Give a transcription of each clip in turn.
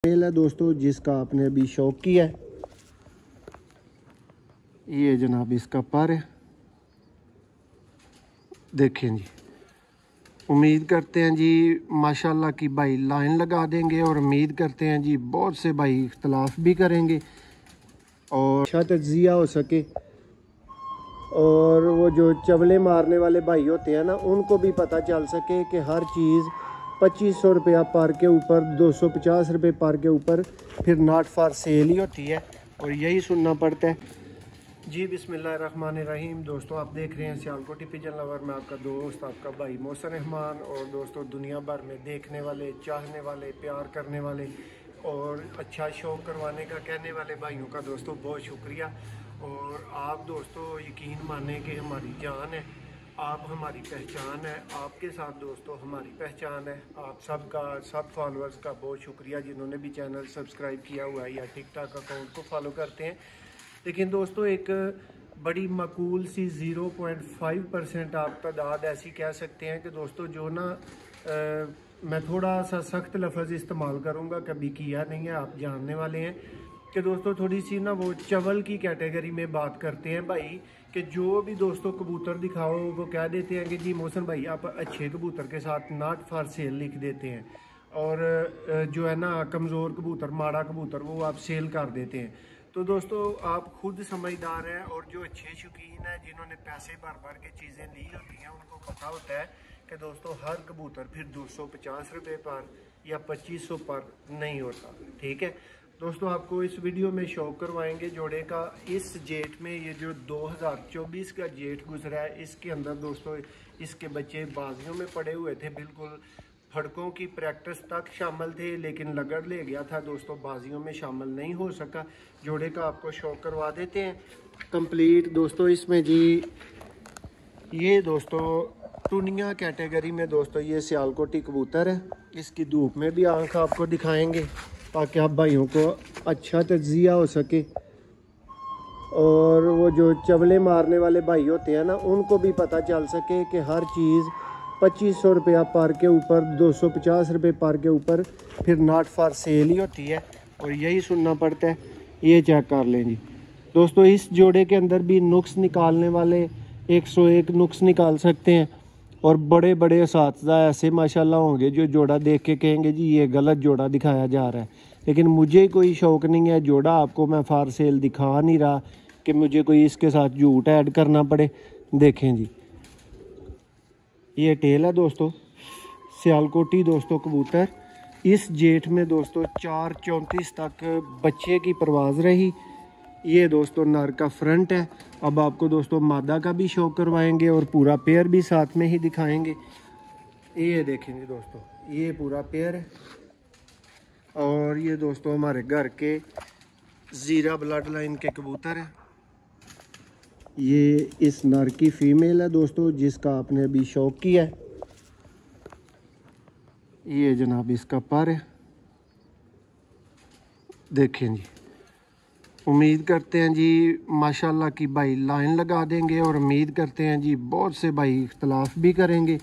Mail है दोस्तों, जिसका आपने अभी शौक किया है। ये जनाब इसका पर है, देखें जी। उम्मीद करते हैं जी माशाल्लाह की भाई लाइन लगा देंगे और उम्मीद करते हैं जी बहुत से भाई इख्तलाफ भी करेंगे और अच्छा तज्जिया हो सके। और वो जो चवले मारने वाले भाई होते हैं ना, उनको भी पता चल सके कि हर चीज़ 2500 रुपया पर के ऊपर, 250 रुपये पर के ऊपर फिर नॉट फॉर सेल ही होती है और यही सुनना पड़ता है जी। बिस्मिल्लाहिर्रहमानिर्रहीम। दोस्तों आप देख रहे हैं सियालकोटी पिजन लवर में आपका दोस्त, आपका भाई मोहसिन रहमान। और दोस्तों दुनिया भर में देखने वाले, चाहने वाले, प्यार करने वाले और अच्छा शौक करवाने का कहने वाले भाइयों का दोस्तों बहुत शुक्रिया। और आप दोस्तों यकीन माने कि हमारी जान है, आप हमारी पहचान है, आपके साथ दोस्तों हमारी पहचान है। आप सबका, सब फॉलोअर्स का बहुत शुक्रिया जिन्होंने भी चैनल सब्सक्राइब किया हुआ है या टिकटॉक अकाउंट को फॉलो करते हैं। लेकिन दोस्तों एक बड़ी माकूल सी 0.5% आप तादाद ऐसी कह सकते हैं कि दोस्तों जो ना मैं थोड़ा सा सख्त लफ्ज़ इस्तेमाल करूँगा, कभी किया नहीं है, आप जानने वाले हैं कि दोस्तों थोड़ी सी ना वो चवल की कैटेगरी में बात करते हैं भाई, कि जो भी दोस्तों कबूतर दिखाओ वो कह देते हैं कि जी मोहसिन भाई आप अच्छे कबूतर के साथ नॉट फॉर सेल लिख देते हैं और जो है ना कमज़ोर कबूतर, माड़ा कबूतर वो आप सेल कर देते हैं। तो दोस्तों आप खुद समझदार हैं और जो अच्छे शौकीन हैं जिन्होंने पैसे भर भर के चीज़ें ली होती हैं उनको पता होता है कि दोस्तों हर कबूतर फिर 250 रुपये पर या 2500 पर नहीं होता। ठीक है दोस्तों, आपको इस वीडियो में शौक करवाएंगे जोड़े का। इस जेठ में ये जो 2024 का जेठ गुजरा है, इसके अंदर दोस्तों इसके बच्चे बाजियों में पड़े हुए थे, बिल्कुल फड़कों की प्रैक्टिस तक शामिल थे, लेकिन लगड़ ले गया था दोस्तों, बाजियों में शामिल नहीं हो सका। जोड़े का आपको शौक करवा देते हैं कंप्लीट दोस्तों। इसमें जी ये दोस्तों टूनिया कैटेगरी में दोस्तों ये सियालकोटी कबूतर है। इसकी धूप में भी आंख आपको दिखाएंगे ताकि आप भाइयों को अच्छा तज्जिया हो सके। और वो जो चवले मारने वाले भाई होते हैं ना, उनको भी पता चल सके कि हर चीज़ 2500 रुपया पर के ऊपर, 250 रुपये पर के ऊपर फिर नॉट फॉर सेल ही होती है और यही सुनना पड़ता है। ये चेक कर लें जी दोस्तों, इस जोड़े के अंदर भी नुक्स निकालने वाले 101 नुक्स निकाल सकते हैं और बड़े बड़े असातिज़ा ऐसे माशाल्लाह होंगे जो जोड़ा देख के कहेंगे जी ये गलत जोड़ा दिखाया जा रहा है। लेकिन मुझे कोई शौक़ नहीं है, जोड़ा आपको मैं फॉर सेल दिखा नहीं रहा कि मुझे कोई इसके साथ झूठ ऐड करना पड़े। देखें जी ये टेल है दोस्तों, सियालकोटी दोस्तों कबूतर। इस जेठ में दोस्तों 4:34 तक बच्चे की परवाज़ रही। ये दोस्तों नर का फ्रंट है। अब आपको दोस्तों मादा का भी शौक करवाएंगे और पूरा पेयर भी साथ में ही दिखाएंगे। ये देखेंगे दोस्तों, ये पूरा पेयर है और ये दोस्तों हमारे घर के ज़ीरा ब्लड लाइन के कबूतर हैं। ये इस नर की फ़ीमेल है दोस्तों, जिसका आपने अभी शौक किया है। ये जनाब इसका पर है, देखें जी। उम्मीद करते हैं जी माशाल्लाह की भाई लाइन लगा देंगे और उम्मीद करते हैं जी बहुत से भाई इख्तलाफ भी करेंगे।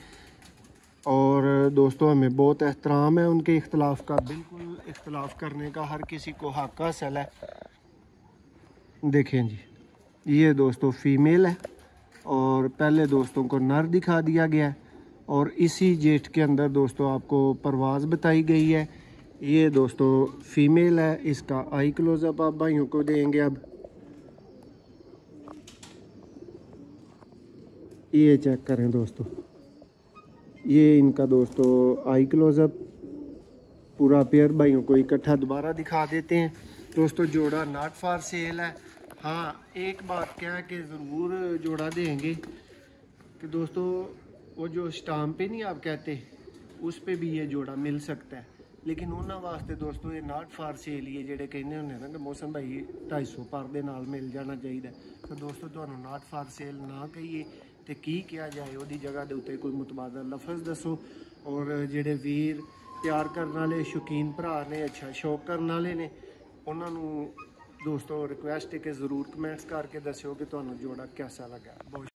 और दोस्तों हमें बहुत एहतराम है उनके इख्तलाफ का, बिल्कुल इख्तलाफ करने का हर किसी को हक हासिल है। देखें जी ये दोस्तों फ़ीमेल है और पहले दोस्तों को नर दिखा दिया गया है और इसी जेठ के अंदर दोस्तों आपको परवाज़ बताई गई है। ये दोस्तों फ़ीमेल है। इसका आई क्लोज़अप आप भाइयों को देंगे। अब ये चेक करें दोस्तों, ये इनका दोस्तों आई क्लोज़अप। पूरा पेयर भाइयों को इकट्ठा दोबारा दिखा देते हैं दोस्तों। जोड़ा नॉट फॉर सेल है। हाँ एक बात क्या है कि ज़रूर जोड़ा देंगे कि दोस्तों वो जो स्टाम्प पे नहीं आप कहते, उस पे भी ये जोड़ा मिल सकता है, लेकिन उन्होंने वास्ते दोस्तों ये नॉट फॉर सेल ये जेडे कहने होंगे ना कि मौसम भाई 250 पर दे नाल मिल जाना चाहिए। तो दोस्तों तुहानू नॉट फॉर सेल ना कहिए तो की किया जाए, उहदी जगह दे उत्ते कोई मुतबादल लफज दसो। और जेडे वीर प्यार करने वाले शौकीन भरा ने, अच्छा शौक करने वाले ने, उन्होंने दोस्तों रिक्वेस्ट है कि ज़रूर कमेंट्स करके दस्यो कि तुहानू जोड़ा कैसा लगा। बहुत